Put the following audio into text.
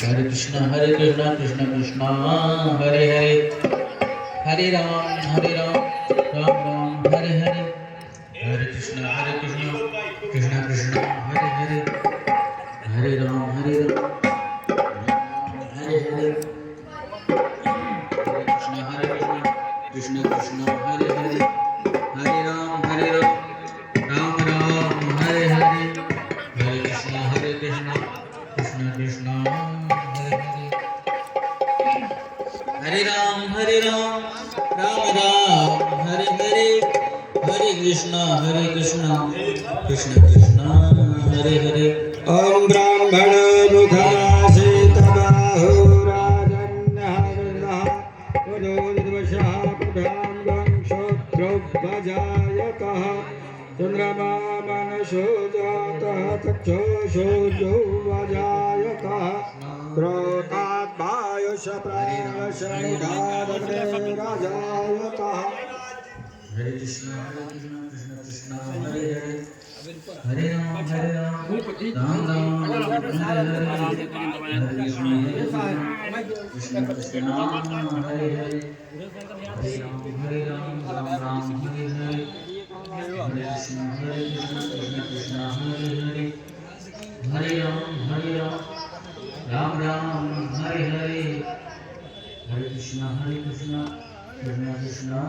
Hare Krishna, Krishna Krishna, Hare Hare, Hare Ram, Ram Ram, Hare Hare, Hare Krishna, Krishna Krishna, Hare Hare, Hare Ram, Hare Hare, Hare Krishna, Krishna Krishna, Hare Hare, Hare Ram, Ram Ram, Hare Hare, Hare Krishna, Krishna Krishna, Hare Hare, Hare Ram, Ram Ram, Hare Hare, Hare Krishna, Krishna Krishna, Hare Hare. Om Brahmana Mukhasit Bahu Rajanna Udodvasha Pudhangam Shotrobhajayakah Chandrama Manasojatah Takshoshojo Vajayakah Krotat Vayusha Prayasha Nidadagre Rajayakah. Hare Krishna, Krishna Krishna, Hare Hare, Hare Ram, Ram Ram, Hare Hare, Hare Krishna, Krishna Krishna, Hare Hare, Hare Ram, Ram Ram, Hare Hare, Hare Krishna, Krishna Krishna, Hare Hare, Hare Ram, Ram Ram, Hare Hare, Hare Krishna, Krishna Krishna,